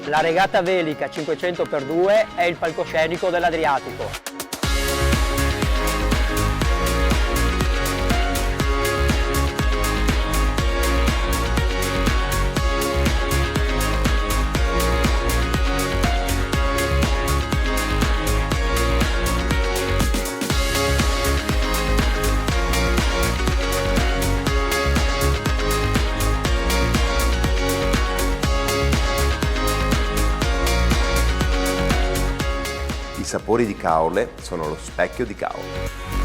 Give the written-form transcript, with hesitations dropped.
La regata velica 500x2 è il palcoscenico dell'Adriatico. I sapori di Caorle sono lo specchio di Caorle.